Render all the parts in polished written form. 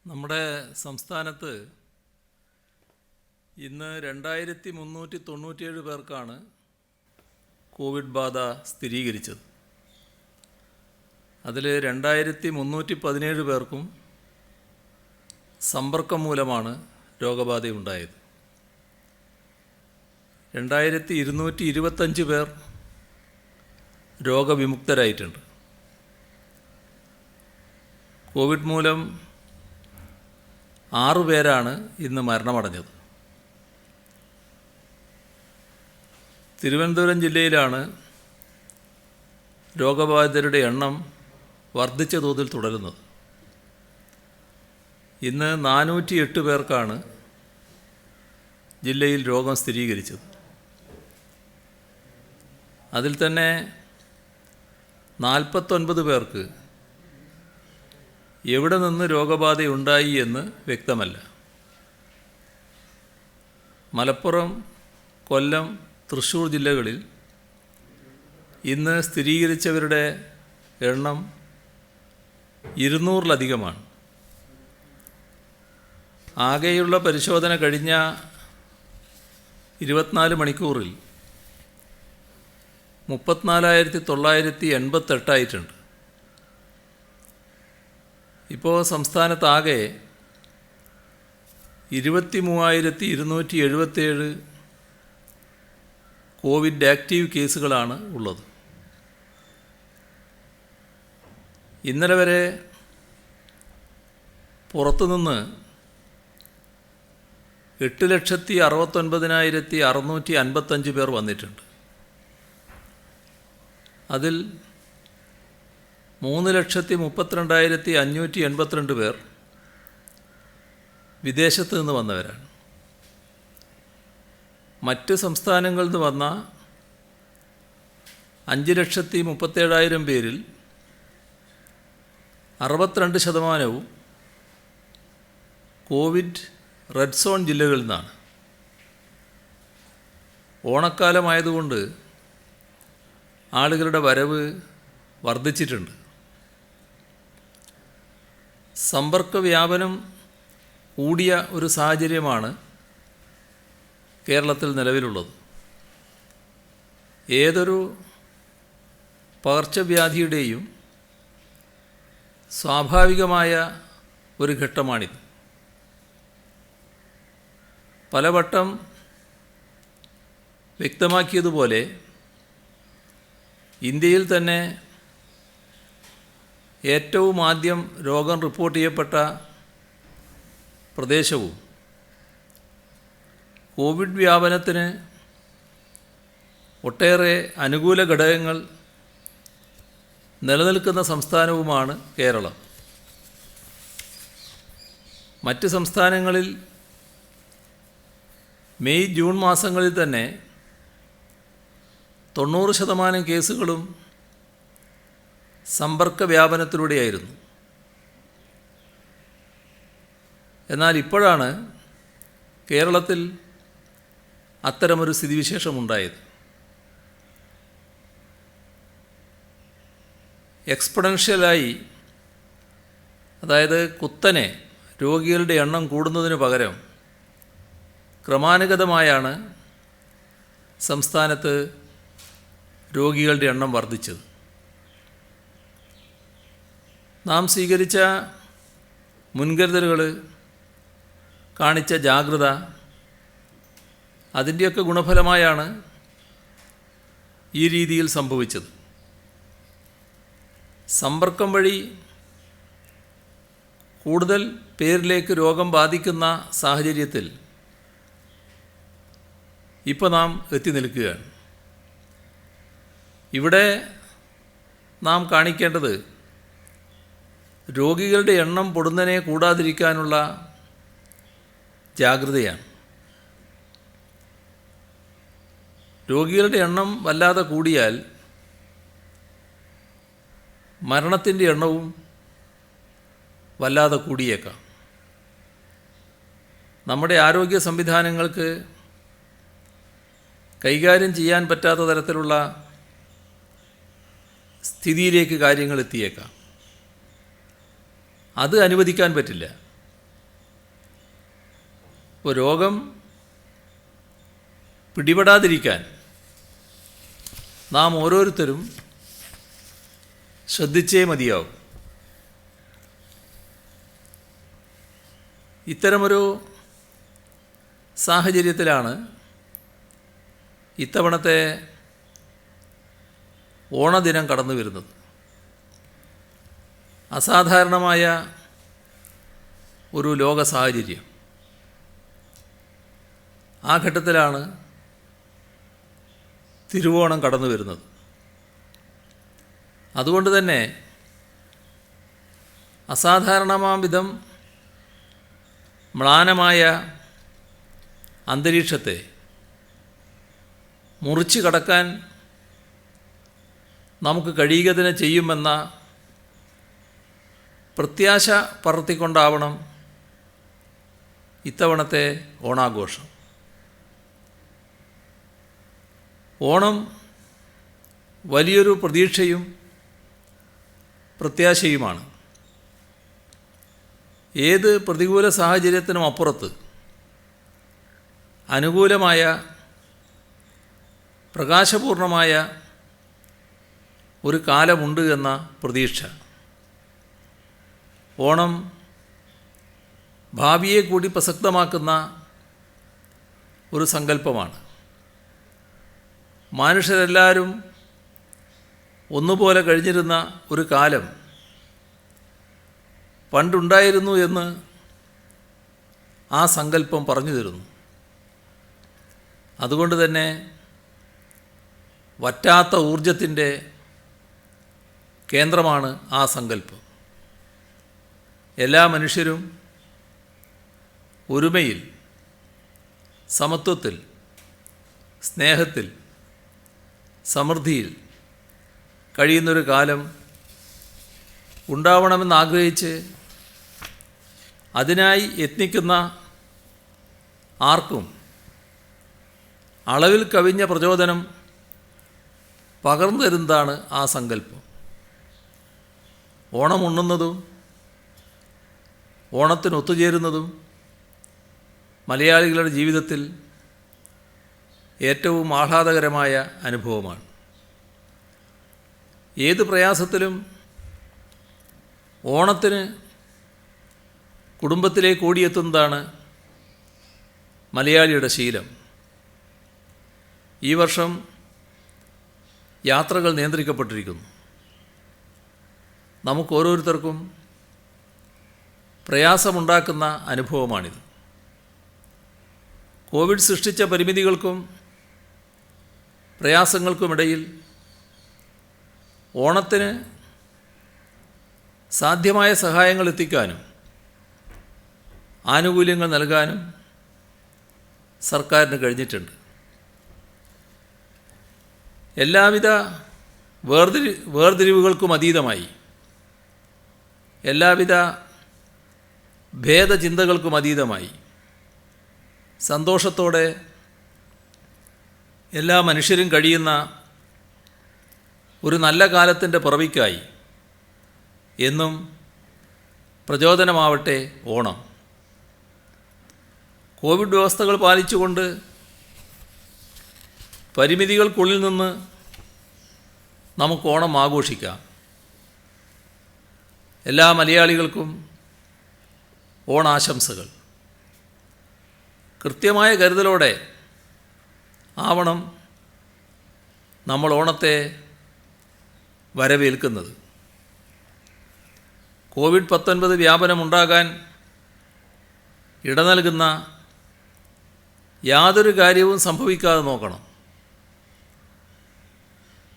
നമ്മുടെ സംസ്ഥാനത്ത് ഇന്ന് 2397 പേർക്കാണ് കോവിഡ് ബാധ സ്ഥിരീകരിച്ചത്. അതിൽ 2317 പേർക്കും സമ്പർക്കം മൂലമാണ് രോഗബാധയുണ്ടായത്. 2225 പേർ രോഗവിമുക്തരായിട്ടുണ്ട്. കോവിഡ് മൂലം 6 പേരാണ് ഇന്ന് മരണമടഞ്ഞത്. തിരുവനന്തപുരം ജില്ലയിലാണ് രോഗബാധിതരുടെ എണ്ണം വർദ്ധിച്ച തോതിൽ തുടരുന്നത്. ഇന്ന് 408 പേർക്കാണ് ജില്ലയിൽ രോഗം സ്ഥിരീകരിച്ചത്. അതിൽ തന്നെ 49 പേർക്ക് എവിടെ നിന്ന് രോഗബാധയുണ്ടായി എന്ന് വ്യക്തമല്ല. മലപ്പുറം, കൊല്ലം, തൃശ്ശൂർ ജില്ലകളിൽ ഇന്ന് സ്ഥിരീകരിച്ചവരുടെ എണ്ണം 200-ലധികമാണ്. ആകെയുള്ള പരിശോധന കഴിഞ്ഞ 24 മണിക്കൂറിൽ 34,988 ആയിട്ടുണ്ട്. ഇപ്പോൾ സംസ്ഥാനത്താകെ 23,277 കോവിഡ് ആക്റ്റീവ് കേസുകളാണ് ഉള്ളത്. ഇന്നലെ വരെ പുറത്തുനിന്ന് 8,69,655 പേർ വന്നിട്ടുണ്ട്. അതിൽ 3,32,582 പേർ വിദേശത്ത് നിന്ന് വന്നവരാണ്. മറ്റ് സംസ്ഥാനങ്ങളിൽ നിന്ന് വന്ന 5,37,000 പേരിൽ 62% കോവിഡ് റെഡ് സോൺ ജില്ലകളിൽ നിന്നാണ്. ഓണക്കാലമായതുകൊണ്ട് ആളുകളുടെ വരവ് വർദ്ധിച്ചിട്ടുണ്ട്. സമ്പർക്ക വ്യാപനം കൂടിയ ഒരു സാഹചര്യമാണ് കേരളത്തിൽ നിലവിലുള്ളത്. ഏതൊരു പകർച്ചവ്യാധിയുടെയും സ്വാഭാവികമായ ഒരു ഘട്ടമാണിത്. പലവട്ടം വ്യക്തമാക്കിയതുപോലെ ഇന്ത്യയിൽ തന്നെ ഏറ്റവും ആദ്യം രോഗം റിപ്പോർട്ട് ചെയ്യപ്പെട്ട പ്രദേശവും കോവിഡ് വ്യാപനത്തിന് ഒട്ടേറെ അനുകൂല ഘടകങ്ങൾ നിലനിൽക്കുന്ന സംസ്ഥാനവുമാണ് കേരളം. മറ്റ് സംസ്ഥാനങ്ങളിൽ മെയ്, ജൂൺ മാസങ്ങളിൽ തന്നെ 90% കേസുകളും സമ്പർക്ക വ്യാപനത്തിലൂടെയായിരുന്നു. എന്നാൽ ഇപ്പോഴാണ് കേരളത്തിൽ അത്തരമൊരു സ്ഥിതിവിശേഷമുണ്ടായത്. എക്സ്പൊണൻഷ്യലായി, അതായത് കുത്തനെ രോഗികളുടെ എണ്ണം കൂടുന്നതിന് പകരം ക്രമാനുഗതമായാണ് സംസ്ഥാനത്ത് രോഗികളുടെ എണ്ണം വർദ്ധിച്ചത്. നാം സ്വീകരിച്ച മുൻകരുതലുകൾ, കാണിച്ച ജാഗ്രത, അതിൻ്റെയൊക്കെ ഗുണഫലമായാണ് ഈ രീതിയിൽ സംഭവിച്ചത്. സമ്പർക്കം വഴി കൂടുതൽ പേരിലേക്ക് രോഗം ബാധിക്കുന്ന സാഹചര്യത്തിൽ ഇപ്പോൾ നാം എത്തി നിൽക്കുകയാണ്. ഇവിടെ നാം കാണിക്കേണ്ടത് രോഗികളുടെ എണ്ണം പൊടുന്നനെ കൂടാതിരിക്കാനുള്ള ജാഗ്രതയാണ്. രോഗികളുടെ എണ്ണം വല്ലാതെ കൂടിയാൽ മരണത്തിൻ്റെ എണ്ണവും വല്ലാതെ കൂടിയേക്കാം. നമ്മുടെ ആരോഗ്യ സംവിധാനങ്ങൾക്ക് കൈകാര്യം ചെയ്യാൻ പറ്റാത്ത തരത്തിലുള്ള സ്ഥിതിയിലേക്ക് കാര്യങ്ങൾ എത്തിയേക്കാം. അത് അനുവദിക്കാൻ പറ്റില്ല. ഇപ്പോൾ രോഗം പിടിപെടാതിരിക്കാൻ നാം ഓരോരുത്തരും ശ്രദ്ധിച്ചേ മതിയാവും. ഇത്തരമൊരു സാഹചര്യത്തിലാണ് ഇത്തവണത്തെ ഓണദിനം കടന്നു വരുന്നത്. അസാധാരണമായ ഒരു ലോക സാഹചര്യം. ആ ഘട്ടത്തിലാണ് തിരുവോണം കടന്നു വരുന്നത്. അതുകൊണ്ട് തന്നെ അസാധാരണമാം വിധം മ്ലാനമായ അന്തരീക്ഷത്തെ മുറിച്ച് കടക്കാൻ നമുക്ക് കഴിയുക തന്നെ ചെയ്യുമെന്ന പ്രത്യാശ പറത്തിക്കൊണ്ടാവണം ഇത്തവണത്തെ ഓണാഘോഷം. ഓണം വലിയൊരു പ്രതീക്ഷയും പ്രത്യാശയുമാണ്. ഏത് പ്രതികൂല സാഹചര്യത്തിനും അപ്പുറത്ത് അനുകൂലമായ പ്രകാശപൂർണമായ ഒരു കാലമുണ്ട് എന്ന പ്രതീക്ഷ. ഓണം ഭാവിയെ കൂടി പ്രസക്തമാക്കുന്ന ഒരു സങ്കല്പമാണ്. മനുഷ്യരെല്ലാവരും ഒന്നുപോലെ കഴിഞ്ഞിരുന്ന ഒരു കാലം പണ്ടുണ്ടായിരുന്നു എന്ന് ആ സങ്കല്പം പറഞ്ഞു തരുന്നു. അതുകൊണ്ട് തന്നെ വറ്റാത്ത ഊർജത്തിൻ്റെ കേന്ദ്രമാണ് ആ സങ്കല്പം. എല്ലാ മനുഷ്യരും ഒരുമയിൽ, സമത്വത്തിൽ, സ്നേഹത്തിൽ, സമൃദ്ധിയിൽ കഴിയുന്നൊരു കാലം ഉണ്ടാവണമെന്നാഗ്രഹിച്ച് അതിനായി യത്നിക്കുന്ന ആർക്കും അളവിൽ കവിഞ്ഞ പ്രചോദനം പകർന്നു തരുന്നതാണ് ആ സങ്കല്പം. ഓണം ഉണ്ണുന്നതും ഓണത്തിന് ഒത്തുചേരുന്നതും മലയാളികളുടെ ജീവിതത്തിൽ ഏറ്റവും ആഹ്ലാദകരമായ അനുഭവമാണ്. ഏത് പ്രയാസത്തിലും ഓണത്തിന് കുടുംബത്തിലേക്ക് ഓടിയെത്തുന്നതാണ് മലയാളിയുടെ ശീലം. ഈ വർഷം യാത്രകൾ നിയന്ത്രിക്കപ്പെട്ടിരിക്കുന്നു. നമുക്ക് ഓരോരുത്തർക്കും പ്രയാസമുണ്ടാക്കുന്ന അനുഭവമാണിത്. കോവിഡ് സൃഷ്ടിച്ച പരിമിതികൾക്കും പ്രയാസങ്ങൾക്കുമിടയിൽ ഓണത്തിന് സാധ്യമായ സഹായങ്ങൾ എത്തിക്കാനും ആനുകൂല്യങ്ങൾ നൽകാനും സർക്കാരിന് കഴിഞ്ഞിട്ടുണ്ട്. എല്ലാവിധ വേർതിരിവുകൾക്കും അതീതമായി, എല്ലാവിധ ഭേദചിന്തകൾക്കും അതീതമായി സന്തോഷത്തോടെ എല്ലാ മനുഷ്യരും കഴിയുന്ന ഒരു നല്ല കാലത്തിൻ്റെ പിറവിക്കായി എന്നും പ്രചോദനമാവട്ടെ ഓണം. കോവിഡ് വ്യവസ്ഥകൾ പാലിച്ചുകൊണ്ട് പരിമിതികൾക്കുള്ളിൽ നിന്ന് നമുക്ക് ഓണം ആഘോഷിക്കാം. എല്ലാ മലയാളികൾക്കും ഓണാശംസകൾ. കൃത്യമായ കരുതലോടെ ആവണം നമ്മൾ ഓണത്തെ വരവേൽക്കുന്നത്. കോവിഡ്-19 വ്യാപനമുണ്ടാകാൻ ഇട നൽകുന്ന യാതൊരു കാര്യവും സംഭവിക്കാതെ നോക്കണം.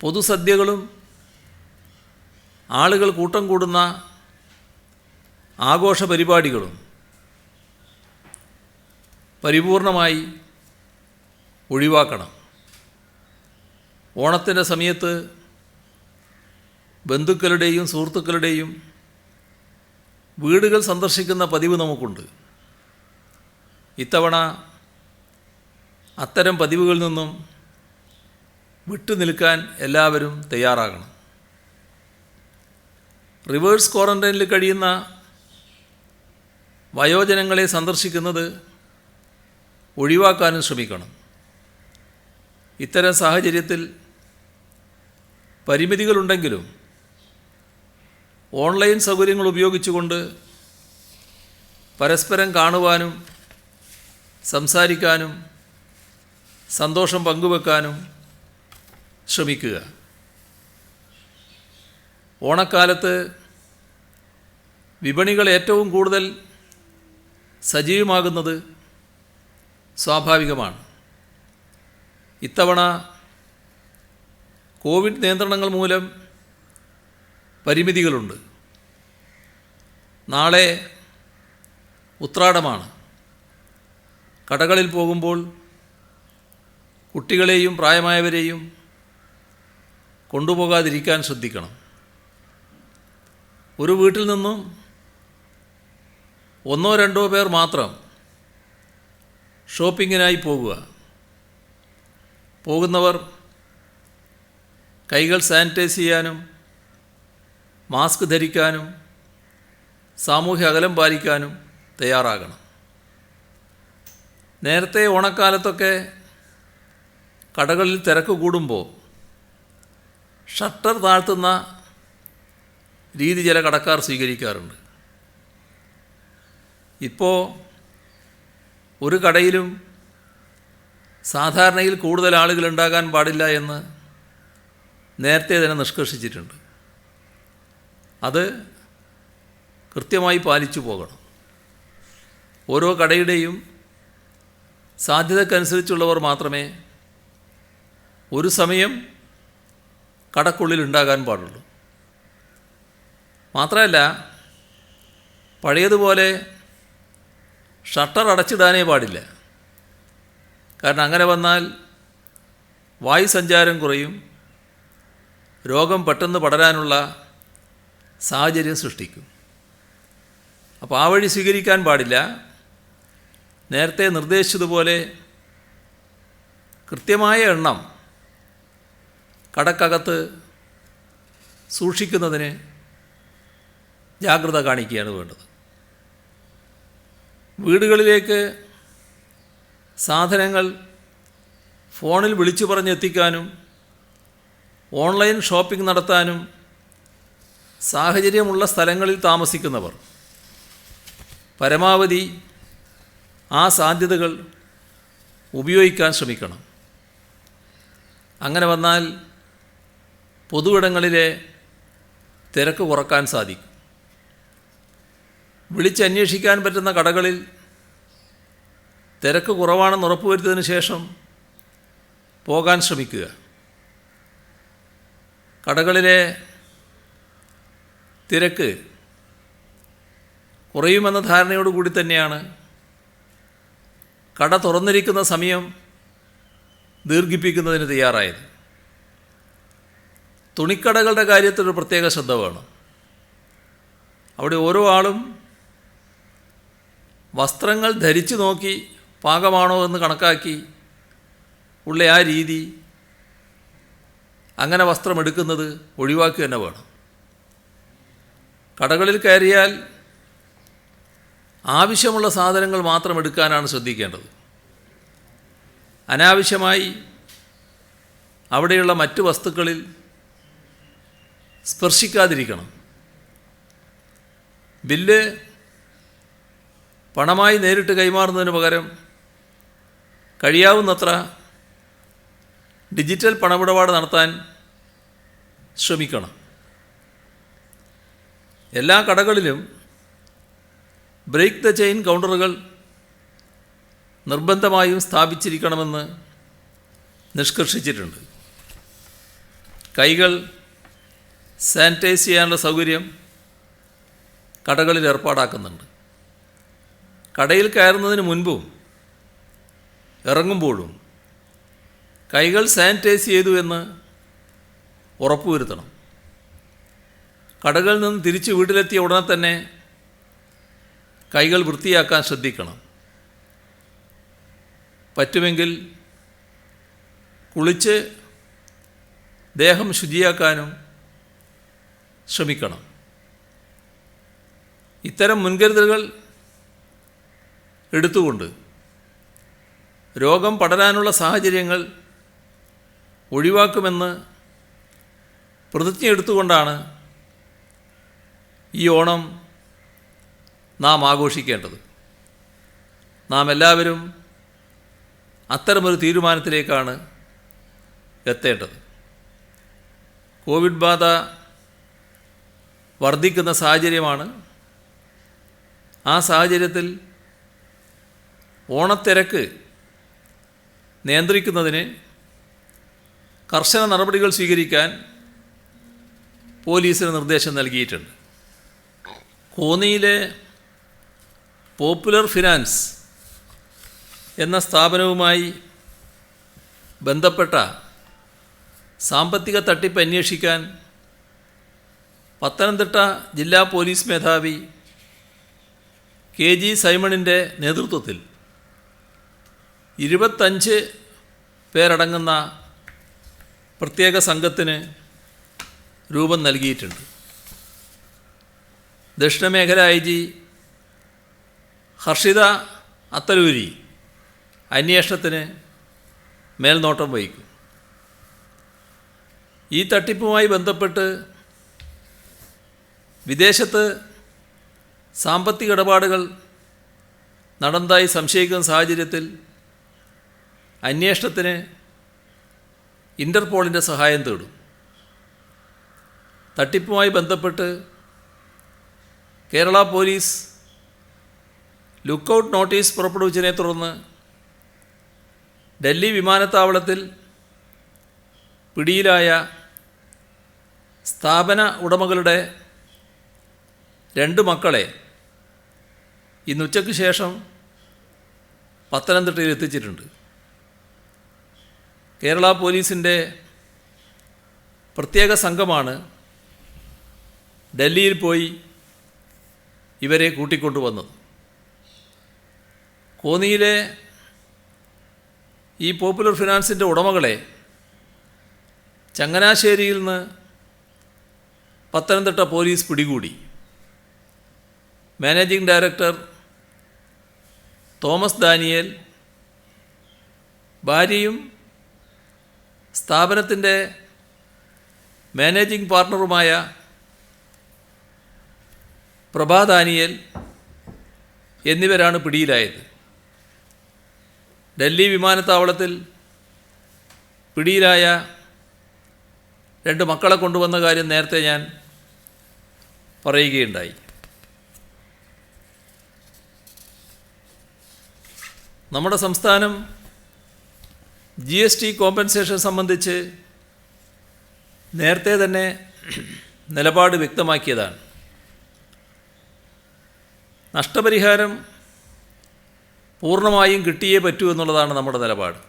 പൊതുസദ്യകളും ആളുകൾ കൂട്ടം കൂടുന്ന ആഘോഷ പരിപാടികളും പരിപൂർണമായി ഒഴിവാക്കണം. ഓണത്തിൻ്റെ സമയത്ത് ബന്ധുക്കളുടെയും സുഹൃത്തുക്കളുടെയും വീടുകൾ സന്ദർശിക്കുന്ന പതിവ് നമുക്കുണ്ട്. ഇത്തവണ അത്തരം പതിവുകളിൽ നിന്നും വിട്ടുനിൽക്കാൻ എല്ലാവരും തയ്യാറാകണം. റിവേഴ്സ് ക്വാറന്റൈനിൽ കഴിയുന്ന വയോജനങ്ങളെ സന്ദർശിക്കുന്നത് ഒഴിവാക്കാനും ശ്രമിക്കണം. ഇത്തരം സാഹചര്യത്തിൽ പരിമിതികളുണ്ടെങ്കിലും ഓൺലൈൻ സൗകര്യങ്ങൾ ഉപയോഗിച്ചുകൊണ്ട് പരസ്പരം കാണുവാനും സംസാരിക്കാനും സന്തോഷം പങ്കുവെക്കാനും ശ്രമിക്കുക. ഓണക്കാലത്ത് വിപണികൾ ഏറ്റവും കൂടുതൽ സജീവമാകുന്നത് സ്വാഭാവികമാണ്. ഇത്തവണ കോവിഡ് നിയന്ത്രണങ്ങൾ മൂലം പരിമിതികളുണ്ട്. നാളെ ഉത്രാടമാണ്. കടകളിൽ പോകുമ്പോൾ കുട്ടികളെയും പ്രായമായവരെയും കൊണ്ടുപോകാതിരിക്കാൻ ശ്രദ്ധിക്കണം. ഒരു വീട്ടിൽ നിന്നും 1-2 പേർ മാത്രം ഷോപ്പിങ്ങിനായി പോകുക. പോകുന്നവർ കൈകൾ സാനിറ്റൈസ് ചെയ്യാനും മാസ്ക് ധരിക്കാനും സാമൂഹ്യ അകലം പാലിക്കാനും തയ്യാറാകണം. നേരത്തെ ഓണക്കാലത്തൊക്കെ കടകളിൽ തിരക്ക് കൂടുമ്പോൾ ഷട്ടർ താഴ്ത്തുന്ന രീതി ചില കടക്കാർ സ്വീകരിക്കാറുണ്ട്. ഇപ്പോൾ ഒരു കടയിലും സാധാരണയിൽ കൂടുതൽ ആളുകൾ ഉണ്ടാകാൻ പാടില്ല എന്ന് നേരത്തെ തന്നെ നിഷ്കർഷിച്ചിട്ടുണ്ട്. അത് കൃത്യമായി പാലിച്ചു പോകണം. ഓരോ കടയുടെയും സാധ്യതക്കനുസരിച്ചുള്ളവർ മാത്രമേ ഒരു സമയം കടക്കുള്ളിൽ ഉണ്ടാകാൻ പാടുള്ളൂ. മാത്രമല്ല, പഴയതുപോലെ ഷട്ടർ അടച്ചിടാനേ പാടില്ല. കാരണം അങ്ങനെ വന്നാൽ വായുസഞ്ചാരം കുറയും, രോഗം പെട്ടെന്ന് പടരാനുള്ള സാഹചര്യം സൃഷ്ടിക്കും. അപ്പോൾ ആ വഴി സ്വീകരിക്കാൻ പാടില്ല. നേരത്തെ നിർദ്ദേശിച്ചതുപോലെ കൃത്യമായ എണ്ണം കടക്കകത്ത് സൂക്ഷിക്കുന്നതിന് ജാഗ്രത കാണിക്കുകയാണ് വേണ്ടത്. വീടുകളിലേക്ക് സാധനങ്ങൾ ഫോണിൽ വിളിച്ചു പറഞ്ഞെത്തിക്കാനും ഓൺലൈൻ ഷോപ്പിംഗ് നടത്താനും സാഹചര്യമുള്ള സ്ഥലങ്ങളിൽ താമസിക്കുന്നവർ പരമാവധി ആ സാധ്യതകൾ ഉപയോഗിക്കാൻ ശ്രമിക്കണം. അങ്ങനെ വന്നാൽ പൊതുവിടങ്ങളിലെ തിരക്ക് കുറക്കാൻ സാധിക്കും. വിളിച്ചന്വേഷിക്കാൻ പറ്റുന്ന കടകളിൽ തിരക്ക് കുറവാണെന്ന് ഉറപ്പുവരുത്തിയതിന് ശേഷം പോകാൻ ശ്രമിക്കുക. കടകളിലെ തിരക്ക് കുറയുമെന്ന ധാരണയോടുകൂടി തന്നെയാണ് കട തുറന്നിരിക്കുന്ന സമയം ദീർഘിപ്പിക്കുന്നതിന് തയ്യാറായത്. തുണിക്കടകളുടെ കാര്യത്തിലൊരു പ്രത്യേക ശ്രദ്ധ വേണം. അവിടെ ഓരോ ആളും വസ്ത്രങ്ങൾ ധരിച്ചു നോക്കി പാകമാണോ എന്ന് കണക്കാക്കി ഉള്ള ആ രീതി, അങ്ങനെ വസ്ത്രമെടുക്കുന്നത് ഒഴിവാക്കുക തന്നെ വേണം. കടകളിൽ കയറിയാൽ ആവശ്യമുള്ള സാധനങ്ങൾ മാത്രം എടുക്കാനാണ് ശ്രദ്ധിക്കേണ്ടത്. അനാവശ്യമായി അവിടെയുള്ള മറ്റ് വസ്തുക്കളിൽ സ്പർശിക്കാതിരിക്കണം. ബില്ല് പണമായി നേരിട്ട് കൈമാറുന്നതിന് പകരം കഴിയാവുന്നത്ര ഡിജിറ്റൽ പണമിടപാട് നടത്താൻ ശ്രമിക്കണം. എല്ലാ കടകളിലും ബ്രേക്ക് ദ ചെയിൻ കൗണ്ടറുകൾ നിർബന്ധമായും സ്ഥാപിച്ചിരിക്കണമെന്ന് നിഷ്കർഷിച്ചിട്ടുണ്ട്. കൈകൾ സാനിറ്റൈസ് ചെയ്യാനുള്ള സൗകര്യം കടകളിൽ ഏർപ്പാടാക്കുന്നുണ്ട്. കടയിൽ കയറുന്നതിന് മുൻപും ഇറങ്ങുമ്പോഴും കൈകൾ സാനിറ്റൈസ് ചെയ്തു എന്ന് ഉറപ്പുവരുത്തണം. കടകളിൽ നിന്ന് തിരിച്ച് വീട്ടിലെത്തിയ ഉടനെ തന്നെ കൈകൾ വൃത്തിയാക്കാൻ ശ്രദ്ധിക്കണം. പറ്റുമെങ്കിൽ കുളിച്ച് ദേഹം ശുചിയാക്കാനും ശ്രമിക്കണം. ഇത്തരം മുൻകരുതലുകൾ എടുത്തുകൊണ്ട് രോഗം പടരാനുള്ള സാഹചര്യങ്ങൾ ഒഴിവാക്കുമെന്ന് പ്രതിജ്ഞയെടുത്തുകൊണ്ടാണ് ഈ ഓണം നാം ആഘോഷിക്കേണ്ടത്. നാം എല്ലാവരും അത്തരമൊരു തീരുമാനത്തിലേക്കാണ് എത്തേണ്ടത്. കോവിഡ് ബാധ വർദ്ധിക്കുന്ന സാഹചര്യമാണ്. ആ സാഹചര്യത്തിൽ ഓണത്തിരക്ക് നിയന്ത്രിക്കുന്നതിന് കർശന നടപടികൾ സ്വീകരിക്കാൻ പോലീസിന് നിർദ്ദേശം നൽകിയിട്ടുണ്ട്. കോന്നിയിലെ പോപ്പുലർ ഫിനാൻസ് എന്ന സ്ഥാപനവുമായി ബന്ധപ്പെട്ട സാമ്പത്തിക തട്ടിപ്പ് അന്വേഷിക്കാൻ പത്തനംതിട്ട ജില്ലാ പോലീസ് മേധാവി KG സൈമണിൻ്റെ നേതൃത്വത്തിൽ 25 പേരടങ്ങുന്ന പ്രത്യേക സംഘത്തിന് രൂപം നൽകിയിട്ടുണ്ട്. ദക്ഷിണമേഖല IG ഹർഷിത അത്തലൂരി അന്വേഷണത്തിന് മേൽനോട്ടം വഹിക്കും. ഈ തട്ടിപ്പുമായി ബന്ധപ്പെട്ട് വിദേശത്ത് സാമ്പത്തിക ഇടപാടുകൾ നടന്നതായി സംശയിക്കുന്ന സാഹചര്യത്തിൽ അന്വേഷണത്തിന് ഇൻ്റർപോളിൻ്റെ സഹായം തേടും. തട്ടിപ്പുമായി ബന്ധപ്പെട്ട് കേരള പോലീസ് ലുക്കൗട്ട് നോട്ടീസ് പുറപ്പെടുവിച്ചതിനെ തുടർന്ന് ഡൽഹി വിമാനത്താവളത്തിൽ പിടിയിലായ സ്ഥാപന ഉടമകളുടെ 2 മക്കളെ ഇന്ന് ഉച്ചയ്ക്ക് ശേഷം പത്തനംതിട്ടയിൽ എത്തിച്ചിട്ടുണ്ട്. കേരള പോലീസിൻ്റെ പ്രത്യേക സംഘമാണ് ഡൽഹിയിൽ പോയി ഇവരെ കൂട്ടിക്കൊണ്ടുവന്നത്. കോന്നിയിലെ ഈ പോപ്പുലർ ഫിനാൻസിൻ്റെ ഉടമകളെ ചങ്ങനാശ്ശേരിയിൽ നിന്ന് പത്തനംതിട്ട പോലീസ് പിടികൂടി. മാനേജിംഗ് ഡയറക്ടർ തോമസ് ദാനിയേൽ, ഭാര്യയും സ്ഥാപനത്തിൻ്റെ മാനേജിംഗ് പാർട്ണറുമായ പ്രഭാ ദാനിയേൽ എന്നിവരാണ് പിടിയിലായത്. ഡൽഹി വിമാനത്താവളത്തിൽ പിടിയിലായ 2 മക്കളെ കൊണ്ടുവന്ന കാര്യം നേരത്തെ ഞാൻ പറയുകയുണ്ടായി. നമ്മുടെ സംസ്ഥാനം GST കോമ്പൻസേഷൻ സംബന്ധിച്ച് നേരത്തെ തന്നെ നിലപാട് വ്യക്തമാക്കിയതാണ്. നഷ്ടപരിഹാരം പൂർണ്ണമായും കിട്ടിയേ പറ്റൂ എന്നുള്ളതാണ് നമ്മുടെ നിലപാട്.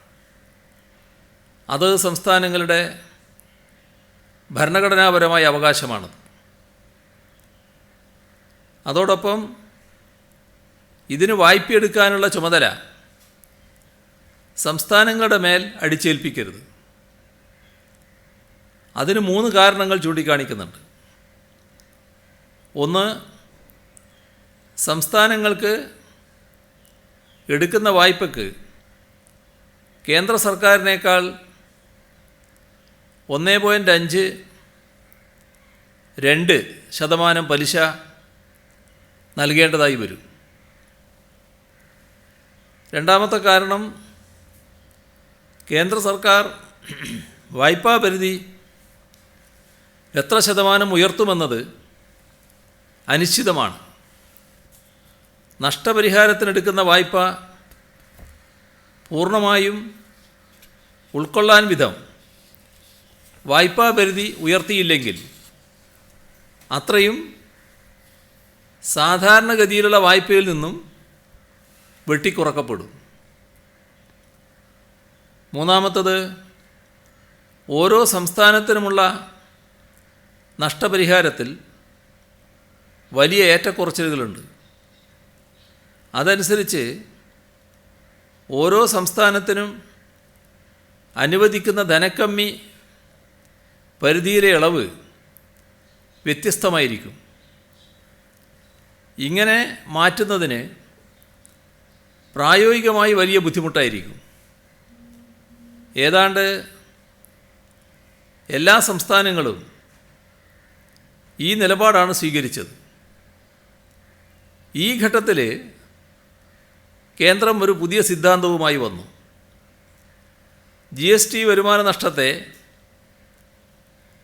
അത് സംസ്ഥാനങ്ങളുടെ ഭരണഘടനാപരമായ അവകാശമാണ്. അതോടൊപ്പം ഇതിന് വായ്പയെടുക്കാനുള്ള ചുമതല സംസ്ഥാനങ്ങളുടെ മേൽ അടിച്ചേൽപ്പിക്കരുത്. അതിന് 3 കാരണങ്ങൾ ചൂണ്ടിക്കാണിക്കുന്നുണ്ട്. ഒന്ന്, സംസ്ഥാനങ്ങൾക്ക് എടുക്കുന്ന വായ്പയ്ക്ക് കേന്ദ്ര സർക്കാരിനേക്കാൾ 1.5-2% പലിശ നൽകേണ്ടതായി വരും. രണ്ടാമത്തെ കാരണം, കേന്ദ്ര സർക്കാർ വായ്പാ പരിധി എത്ര ശതമാനം ഉയർത്തുമെന്നത് അനിശ്ചിതമാണ്. നഷ്ടപരിഹാരത്തിനെടുക്കുന്ന വായ്പ പൂർണ്ണമായും ഉൾക്കൊള്ളാൻ വിധം വായ്പാ പരിധി ഉയർത്തിയില്ലെങ്കിൽ അത്രയും സാധാരണഗതിയിലുള്ള വായ്പയിൽ നിന്നും വെട്ടിക്കുറക്കപ്പെടും. മൂന്നാമത്തത്, ഓരോ സംസ്ഥാനത്തിനുമുള്ള നഷ്ടപരിഹാരത്തിൽ വലിയ ഏറ്റക്കുറച്ചിലുകളുണ്ട്. അതനുസരിച്ച് ഓരോ സംസ്ഥാനത്തിനും അനുവദിക്കുന്ന ധനക്കമ്മി പരിധിയിലെ ഇളവ് വ്യത്യസ്തമായിരിക്കും. ഇങ്ങനെ മാറ്റുന്നതിന് പ്രായോഗികമായി വലിയ ബുദ്ധിമുട്ടായിരിക്കും. ഏതാണ്ട് എല്ലാ സംസ്ഥാനങ്ങളും ഈ നിലപാടാണ് സ്വീകരിച്ചത്. ഈ ഘട്ടത്തിൽ കേന്ദ്രം ഒരു പുതിയ സിദ്ധാന്തവുമായി വന്നു. GST വരുമാന നഷ്ടത്തെ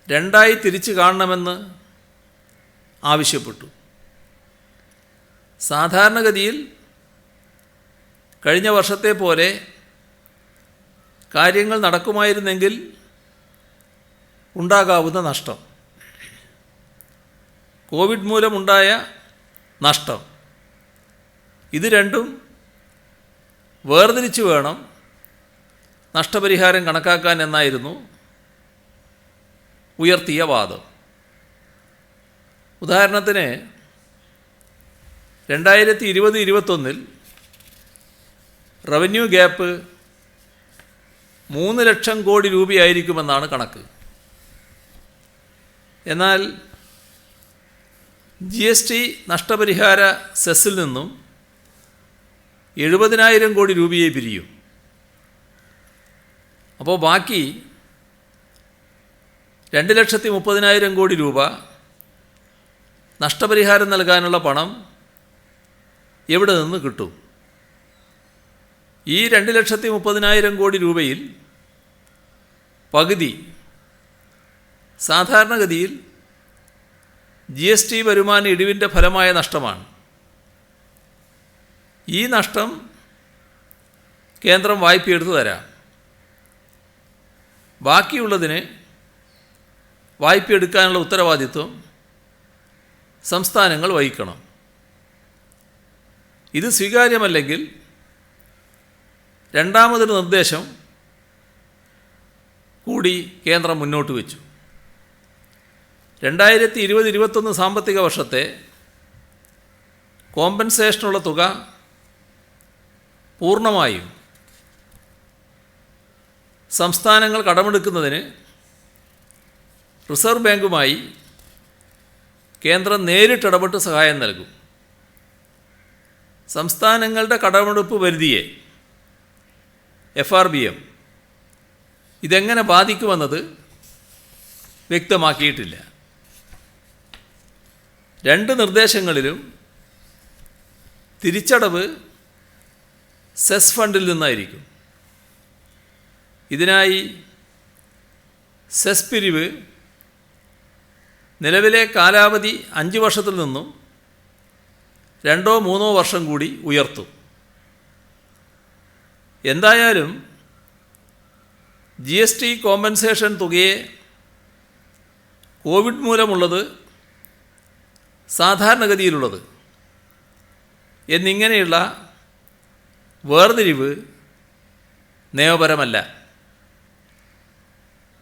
രണ്ടായി തിരിച്ചു കാണണമെന്ന് ആവശ്യപ്പെട്ടു. സാധാരണഗതിയിൽ കഴിഞ്ഞ വർഷത്തെ പോലെ കാര്യങ്ങൾ നടക്കുമായിരുന്നെങ്കിൽ ഉണ്ടാകാവുന്ന നഷ്ടം, കോവിഡ് മൂലമുണ്ടായ നഷ്ടം, ഇത് രണ്ടും വേർതിരിച്ച് വേണം നഷ്ടപരിഹാരം കണക്കാക്കാൻ എന്നായിരുന്നു ഉയർത്തിയ വാദം. ഉദാഹരണത്തിന് 2020-21 റവന്യൂ ഗ്യാപ്പ് 3 ലക്ഷം കോടി രൂപയായിരിക്കുമെന്നാണ് കണക്ക്. എന്നാൽ GST നഷ്ടപരിഹാര സെസ്സിൽ നിന്നും 70,000 കോടി രൂപയെ പിരിയും. അപ്പോൾ ബാക്കി 2,30,000 കോടി രൂപ നഷ്ടപരിഹാരം നൽകാനുള്ള പണം എവിടെ നിന്ന് കിട്ടും? ഈ 2,30,000 കോടി രൂപയിൽ പകുതി സാധാരണഗതിയിൽ GST വരുമാന ഇടിവിൻ്റെ ഫലമായ നഷ്ടമാണ്. ഈ നഷ്ടം കേന്ദ്രം വായ്പയെടുത്ത് തരാം. ബാക്കിയുള്ളതിന് വായ്പയെടുക്കാനുള്ള ഉത്തരവാദിത്വം സംസ്ഥാനങ്ങൾ വഹിക്കണം. ഇത് സ്വീകാര്യമല്ലെങ്കിൽ രണ്ടാമതൊരു നിർദ്ദേശം കൂടി കേന്ദ്രം മുന്നോട്ട് വെച്ചു. 2020-21 സാമ്പത്തിക വർഷത്തെ കോമ്പൻസേഷനുള്ള തുക പൂർണ്ണമായും സംസ്ഥാനങ്ങൾ കടമെടുക്കുന്നതിന് റിസർവ് ബാങ്കുമായി കേന്ദ്രം നേരിട്ടിടപെട്ട് സഹായം നൽകും. സംസ്ഥാനങ്ങളുടെ കടമെടുപ്പ് പരിധിയെ FRBM ഇതെങ്ങനെ ബാധിക്കുമെന്നത് വ്യക്തമാക്കിയിട്ടില്ല. രണ്ട് നിർദ്ദേശങ്ങളിലും തിരിച്ചടവ് സെസ് ഫണ്ടിൽ നിന്നായിരിക്കും. ഇതിനായി സെസ് പിരിവ് നിലവിലെ കാലാവധി 5 വർഷത്തിൽ നിന്നും 2-3 വർഷം കൂടി ഉയർത്തും. എന്തായാലും GST കോമ്പൻസേഷൻ തുകയെ കോവിഡ് മൂലമുള്ളത്, സാധാരണഗതിയിലുള്ളത് എന്നിങ്ങനെയുള്ള വേർതിരിവ് നിയമപരമല്ല.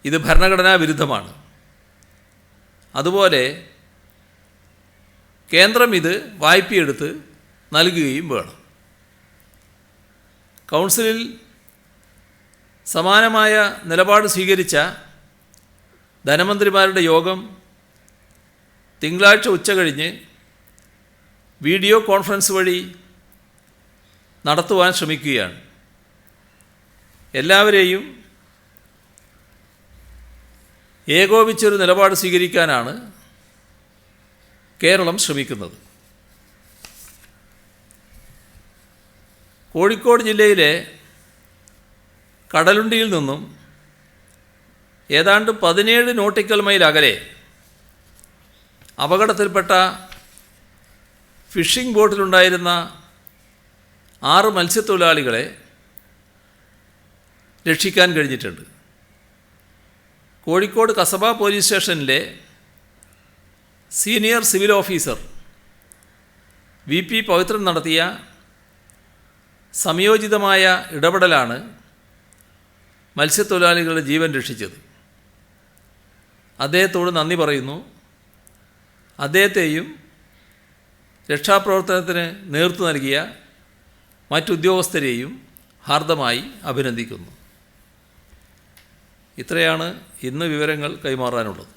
ഇത് ഭരണഘടനാ വിരുദ്ധമാണ്. അതുപോലെ കേന്ദ്രം ഇത് വായ്പയെടുത്ത് നൽകുകയും വേണം. കൗൺസിലിൽ സമാനമായ നിലപാട് സ്വീകരിച്ച ധനമന്ത്രിമാരുടെ യോഗം തിങ്കളാഴ്ച ഉച്ചകഴിഞ്ഞ് വീഡിയോ കോൺഫറൻസ് വഴി നടത്തുവാൻ ശ്രമിക്കുകയാണ്. എല്ലാവരെയും ഏകോപിച്ചൊരു നിലപാട് സ്വീകരിക്കാനാണ് കേരളം ശ്രമിക്കുന്നത്. കോഴിക്കോട് ജില്ലയിലെ കടലുണ്ടിയിൽ നിന്നും ഏതാണ്ട് 17 നോട്ടിക്കൽ മൈൽ അകലെ അപകടത്തിൽപ്പെട്ട ഫിഷിംഗ് ബോട്ടിലുണ്ടായിരുന്ന 6 മത്സ്യത്തൊഴിലാളികളെ രക്ഷിക്കാൻ കഴിഞ്ഞിട്ടുണ്ട്. കോഴിക്കോട് കസബ പോലീസ് സ്റ്റേഷനിലെ senior civil officer VP Pavithran നടത്തിയ സംയോജിതമായ ഇടപെടലാണ് മത്സ്യത്തൊഴിലാളികളുടെ ജീവൻ രക്ഷിച്ചത്. അദ്ദേഹത്തോട് നന്ദി പറയുന്നു. അദ്ദേഹത്തെയും രക്ഷാപ്രവർത്തനത്തിന് നേതൃത്വം നൽകിയ മറ്റുദ്യോഗസ്ഥരെയും ഹാർദമായി അഭിനന്ദിക്കുന്നു. ഇത്രയാണ് ഇന്ന് വിവരങ്ങൾ കൈമാറാനുള്ളത്.